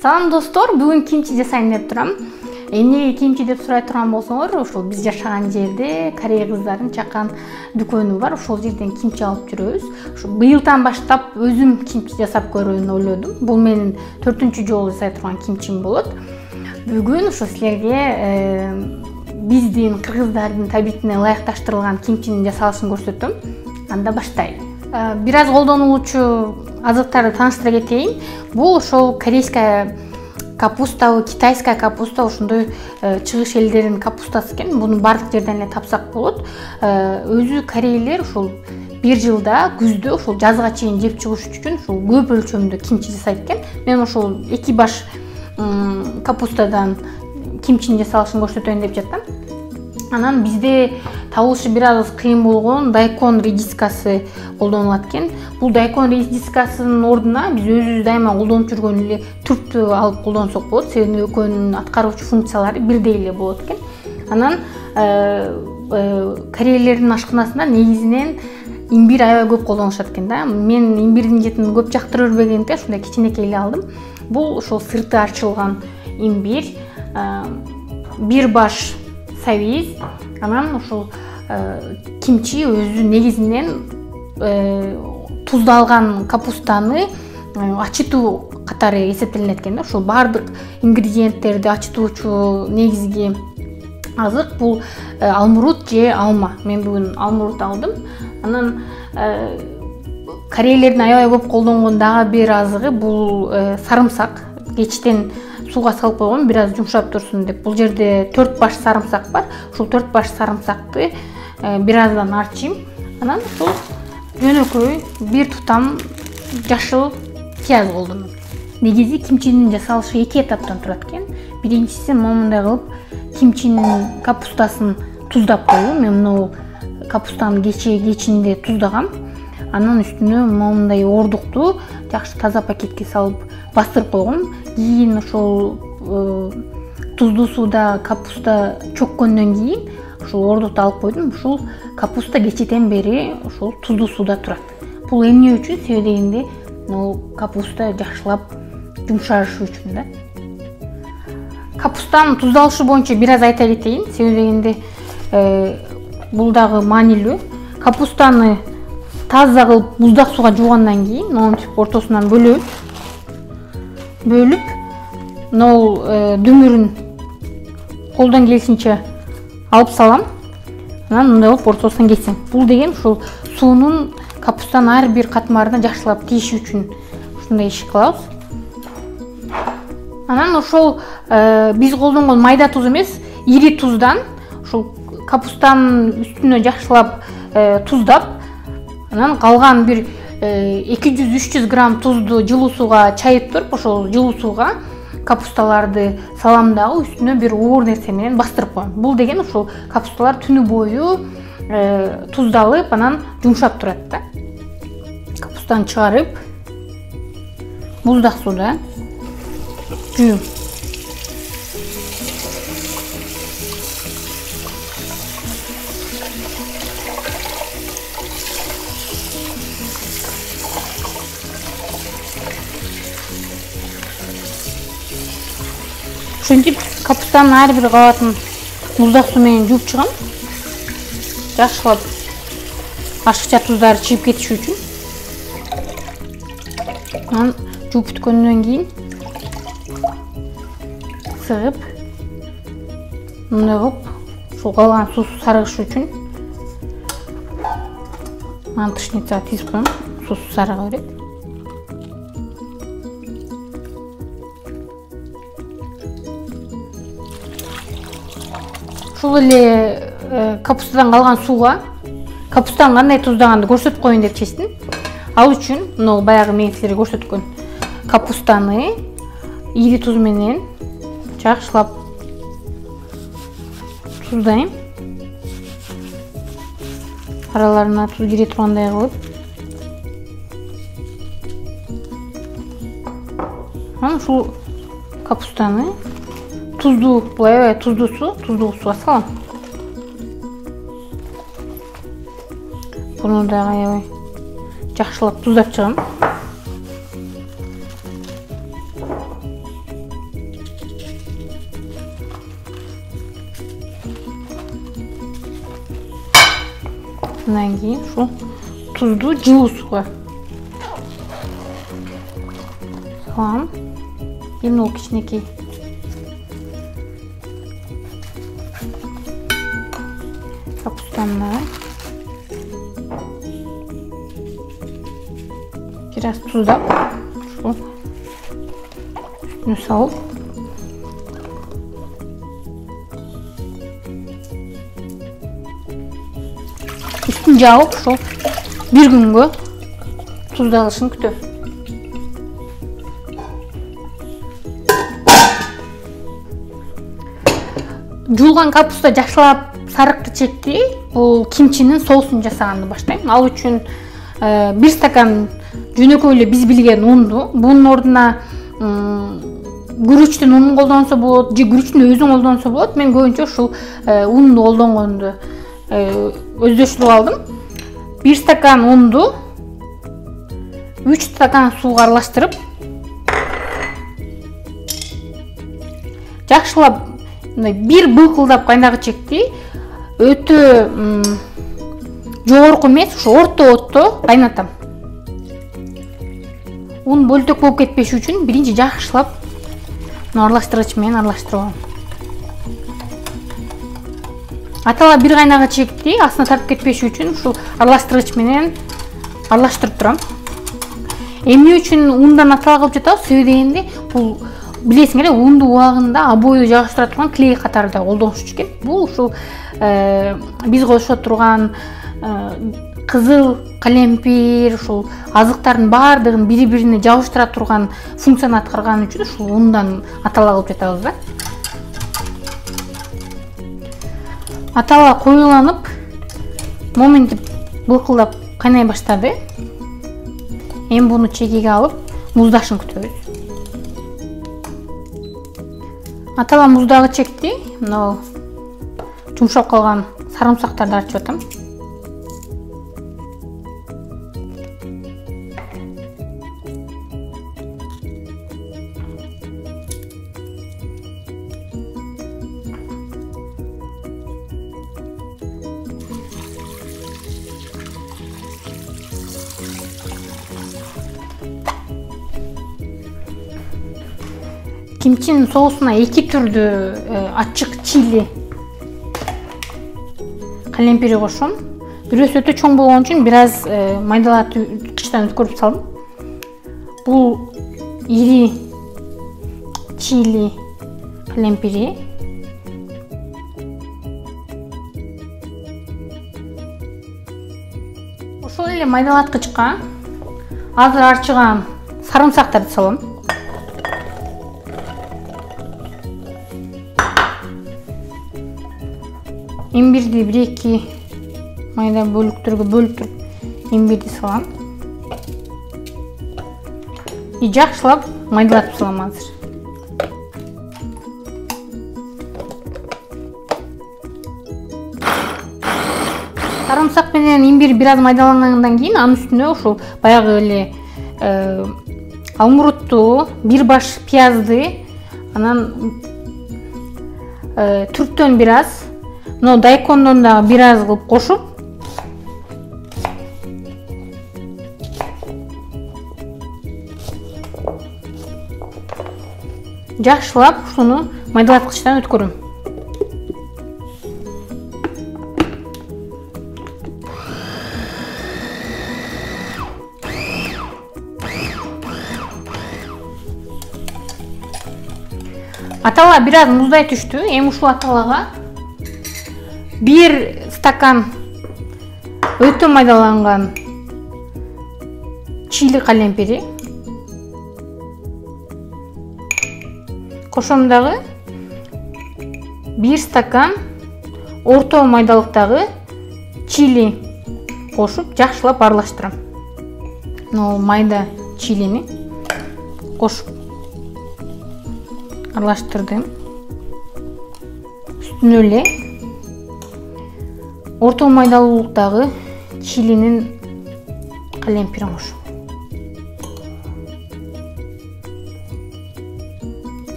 Салам достор, бүгүн кимчи жасайын деп турам. Эмнеге кимчи деп сурай турган болсоңор, ошол биз жашаган жерде Корея кыздарын чакан дүкөнү бар. Ошол жерден кимчи алып жүрөбүз. Ошо быйылдан баштап өзүм кимчи жасап көрөйүн ойлодум. Бул менин 4-чү жолу жасай турган кимчим болот. Бүгүн ошо силерге биздин кыргыздардын табитине ылайыкташтырылган кимчинин жасалышын көрсөтөм. Анда баштайлы. Бир аз колдонулуучу азыктарды тааныштыра кетейин. Бул ошол корейская капуста, китайская капуста, ошондой чыгыш элдеринин капустасы экен. Буну бардык жерден эле тапсак болот. Өзү корейлер ошол бир жылда күздө ошол жазга чейин жеп чыгыш үчүн ошол көп өлчөмдө кимчи жасайт экен. Мен ошол 2 баш капустадан кимчинин жасалышын көрсөтөйүн деп жаттым. Анан бизде табылышы бир аз кыйын болгон дайкон редискасы колдонулат экен. Бул дайкон редискасынын ордуна биз өзүбүз дайыма колдонуп жүргөн эле түрттү алып колдонсок болот. Себеби экөөнүн аткаруучу функциялары бирдей эле болот экен. Анан корейлердин ашканасында негизинен имбирь аябай көп колдонушат экен да. Мен имбирдин жетін көп жактыра бербегендиктен ушундай кичинекей эле алдым. Бул ошол сырты ачылган имбирь, бир баш сабиз, анан ошол кимчи өзү негизинен туздалган капустаны ачытуу катары эсептелинет экен. Ошол бардык ингредиенттерди ачытуучу негизги азык бул алмурут же алма. Мен бүгүн алмурут алдым. Анан корейлердин аябай көп колдонгон дагы бир азыгы бул сарымсак. Кечтен сууга салып койгом, бир аз жумшап турсун деп. Бул жерде 4 баш сарымсак бар. Ушул 4 баш сарымсакты бир аздан арчыйм. Анан ушул жөнөкөй бир тутам жашыл пияз колдонот. Негизи кимчинин жасалышы 2 этаптан турат экен. Биринчиси момундай кылып кимчинин капустасын туздап коюу. Мен мына капустанын кечинде туздагам. Анан үстүнө момундай ордукту жакшы таза пакетке салып бастырып койгом. Кийин ошол туздуу сууда капуста чөккөндөн кийин ушул ордукту алып койдум. Ушул капуста кечеден бери ошол туздуу сууда турат. Бул эмне үчүн? Себеби дегенде капуста жакшылап жумшашы үчүн да. Капустанын туздалышы боюнча бир аз айта кетейин. Себеби дегенде бул дагы маанилүү. Капустаны таза кылып буздак сууга жуугандан кийин монтип ортосунан бөлүп дүмүрүн колдон келишинче алып салам. Анан мындай кылып ортосунан кесем. Бул деген ушул суунун капустанын ар бир катмарына жакшылап тийиши үчүн ушундай иш кылабыз. Анан ошол биз колдонгон майда туз эмес, ири туздан ушул капустанын үстүнө жакшылап туздап, анан калган бир 200-300 грамм тузду жылуу сууга чайып туруп, ошол жылуу сууга капусталарды салам дагы үстүнө бир оор нерсе менен бастырып коем. Бул деген ушул капусталар түнү бою туздалып, анан жумшап турат да. Капустаны чыгарып, буздак сууда жуйм. Ушинтип капустанын ар бир кабатын буздак суу менен жууп чыгам. Жакшылап ашыкча туздары чыгып кетиши үчүн. Анан жууп бүткөндөн кийин сыгып, мындай кылып ушул калган суусу сарыгышы үчүн антышницага тийип коем. Суусу сарыга берет. Ушул эле капустадан калган сууга капустаны кандай туздаганды көрсөтүп коеюн деп чечтим. Ал үчүн мына баягы мен силерге көрсөткөн капустаны ири туз менен жакшылап туздайм. Араларына туз кире тургандай кылып. Анан ушул капустаны туздуу, аябай туздуу сууга салам. Буну дагы аябай жакшылап туздап чыгам. Андан кийин ушул тузду жылуу суга салам. Эми ол кичинекей капустаны biraz tuzlап ушул үстүнө салып үстүн жаап ушул бир күнгө туздалышын күтөм. Жуулган капуста жакшылап сарыкты чекти. Бул кимчинин соусун жасаганды баштайм. Ал үчүн 1 стакан жөнөкөй эле биз билген унду, бунун ордуна күрүчтүн унун колдонсо болот, же күрүчтүн өзүн колдонсо болот. Мен көбүнчө ушул унду колдонгонду өздөштүрүп алдым. 1 стакан унду 3 стакан сууга аралаштырып, жакшылап бир былкылдап кайнагы чекти. Өтө жогорку эмес, ушу орто отто кайнатам. Un бөлтөк болуп кетпеш үчүн биринчи жакшылап аралаштыргыч менен аралаштырып. Атала бир кайнагы чекти, астына тартып кетпеш үчүн ушул аралаштыргыч менен аралаштырып турам. Эмне үчүн ундан атала кылып жатабыз? Себеби дегенде, бул билесиңер, унду убагында обойду жагыштыра турган клей катарында колдонуш экен. Бул ушул биз кошо турган кызыл калемпир, ушул азыктардын баардыгын бири-бирине жабыштыра турган функцияны аткарган үчүн ушул ундан атала кылып жатабыз да. Атала коюланып, моментип былкылдап кайнай баштады. Эми буну чегиге алып, муздашын күтөбүз. Атала муздагы чекти. Мына жумшап калган сарымсактарды ачып атам. Kimchinin соусуна 2 түрдүү ачык чили калемпири кошом. Бирөөсү өтө чоң болгон үчүн бир аз майдалатып өткөрүп салдым. Бул ири чили калемпири. Ошол эле майдалаткычка азыр арчыган сарымсактарды салам. Имбирди 1-2 майда бөлүктөргө бөлүп туруп имбирди салам. Жакшылап майдалатып салам азыр. Сарымсак менен имбир бир аз майдалангандан кийин анын үстүнө ушул баягы эле алмурутту, бир баш пиязды, анан түрттөн бир аз, но дайкондон да бир аз кылып кошуп, жакшылап ушуну майдалаткычтан өткөрөм. Атала бир аз муздай түштү. Эми ушул аталага 1 стакан өтө майдаланган чили калемпири кошом дагы 1 стакан орто майдалыктагы чили кошуп жакшылап аралаштырам. Но майда чилини кошуп аралаштырдым. Үстүнө эле орто майдалуулуктагы чилинин калемпирин кошуп.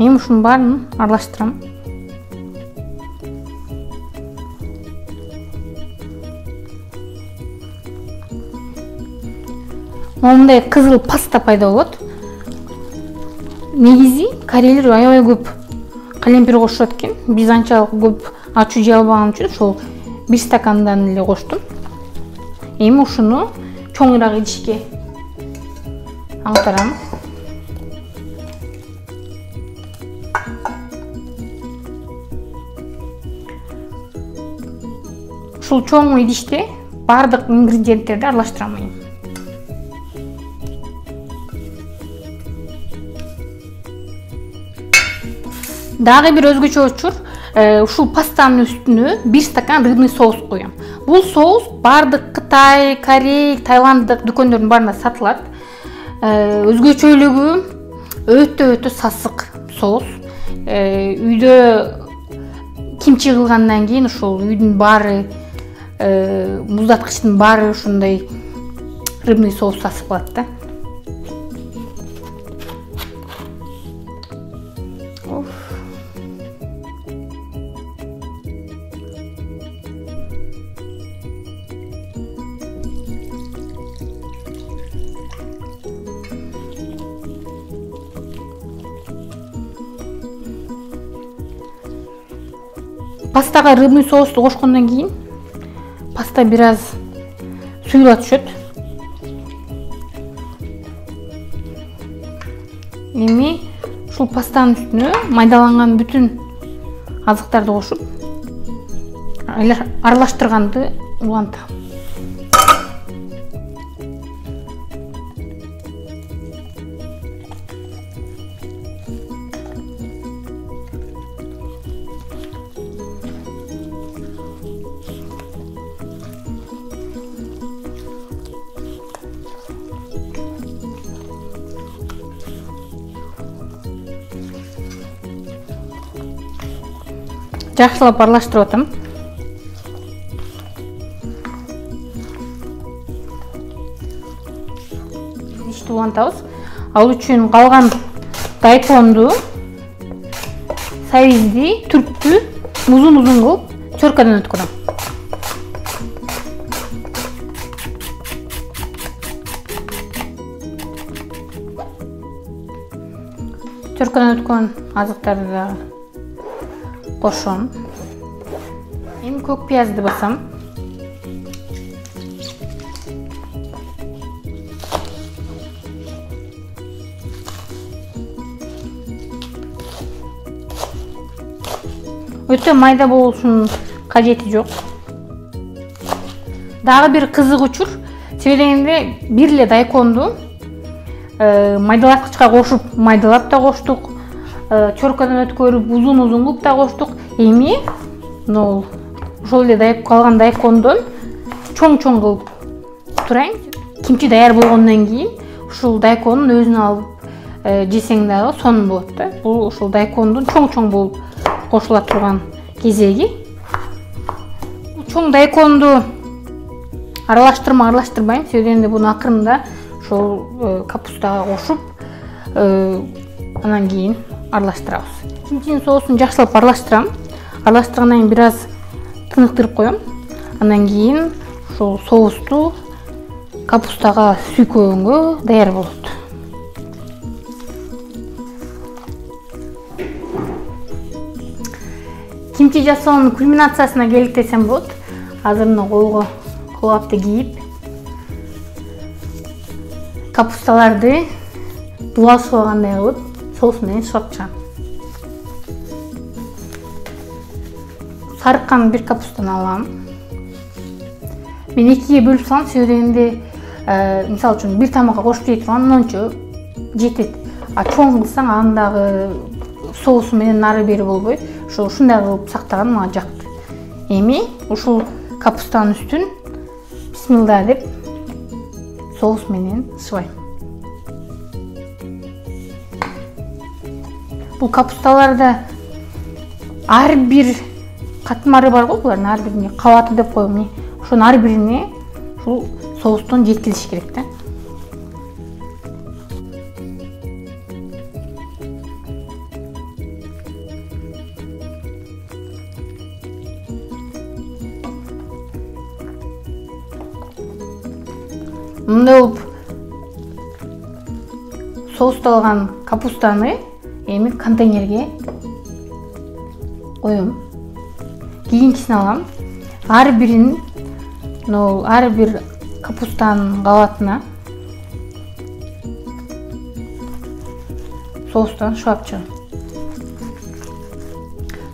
Эми ушунун баарын аралаштырам. Мындай кызыл паста пайда болот. Негизи корейлер аябай көп калемпир кошушат экен. Биз анчалык көп ачуу жей албаган үчүн ошол 1 стакандан эле коштум. Эми ушуну чоңураак идишке аңтарам. Ушул чоң идиште бардык ингредиенттерди аралаштырам. Дагы бир өзгөчө учур, ушул пастанын үстүнө 1 стакан рыбный соус коём. Бул соус бардык Кытай, Корей, Таиланддык дүкөндөрдүн баарында сатылат. Өзгөчөлүгү өтө сасык соус. Үйдө кимчи кылгандан кийин ушул үйдүн баары, муздаткычтын баары ушундай рыбный соус сасып калат да. Пастага рыбный соусту кошкондон кийин паста бир аз суюла түшөт. Эми ушул пастанын үстүнө майдаланган бүтүн азыктарды кошуп аралаштырганды улантам. Жакшылап аралаштырып атам. Идишти улантабыз. Ал үчүн калган дайконду сабизди, түрктү узун-узун кылып чоркадан өткөрөм. Чоркадан өткөн азыктарды да кошом. Эми көк пиязды басам. Өтө майда болушунун кажети жок. Дагы бир кызык учур, себебинде бир эле дайконду майдалаткычка кошуп, майдалап да коштук. Чоркадан өткөрүп узун-узун кылып да коштук. Эми ошол эле калган дайкондон чоң-чоң кылып турайын. Кимчи даяр болгондон кийин ушул дайконун өзүнө алып жесең дагы сонун болот да. Бул ушул дайкондун чоң-чоң болуп кошула турган кезеги. Чоң дайконду аралаштырбайм, себебинде буну акырында ошол капустага кошуп, анан кийин аралаштырабыз. Кимчинин соусун жакшылап аралаштырам. Аралаштыргандан кийин бир аз тыныктырып коем. Андан кийин ошол соусту капустага сүйкөгөнгө даяр болот. Кимчи жасоонун кульминациясына келдик десем болот. Азыр мына колго колапты кийип, капусталарды дулашлагандай кылып соус менен шылап чыгам. Сарыккан бир капустаны алам. Мен экиге бөлүп салам, себебинде мисалы үчүн бир тамакка кошуп жей турган мончо жетет. А чоң кылсаң андагы соусу менен нары бери болбой, ушундай кылып сактаган мага жакты. Эми ушул капустанын үстүн бисмилла деп соус менен шыбайм. Бул капусталарда ар бир катмары бар го, булардын ар бирине кабаты деп коем. Ошонун ар бирине ушул соустон жеткизиш керек да. мындай болуп соусталган капустаны эми контейнерге коем. Кийинкисин алам. Ар бир капустанын кабатына соустан шылап чыгам.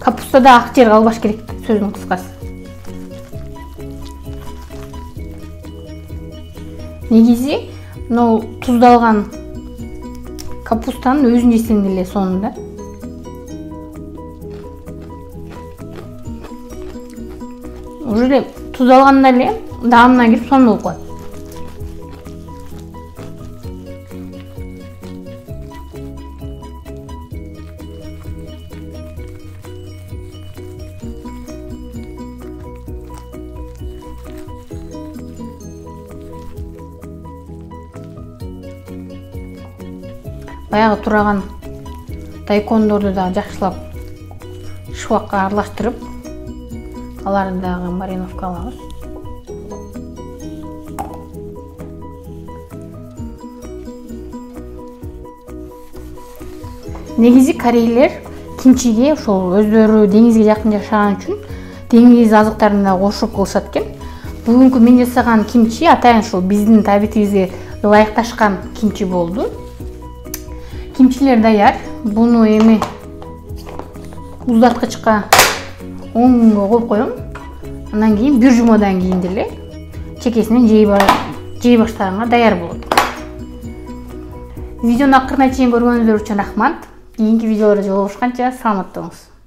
Капустада ак жер калбаш керек, сөзүнүн кыскасы. Негизи туздалган капустанын өзүн жесең деле сонунда. Уже эле туздалганда эле даамына кирип сонун болуп калат. Баягы тураган дайкондорду да жакшылап шыбакка аралаштырып, аларды дагы мариновка алабыз. Негизи корейлер кимчиге ошол өздөрү деңизге жакын жашаган үчүн деңиз азыктарын да кошуп кылышат экен. Бүгүнкү мен жасаган кимчи атайын ушул биздин табитибизге ылайыкташкан кимчи болду. Кимчилер даяр. Буну эми уздаткычка 10 күнгө коюп коем. Андан кийин бир жумадан кийин деле чекесинен жей баштаганга даяр болот. Видеону акырына чейин көргөнүңүздөр үчүн рахмат. Кийинки видеолордо жолугушканча саламатта болуңуз.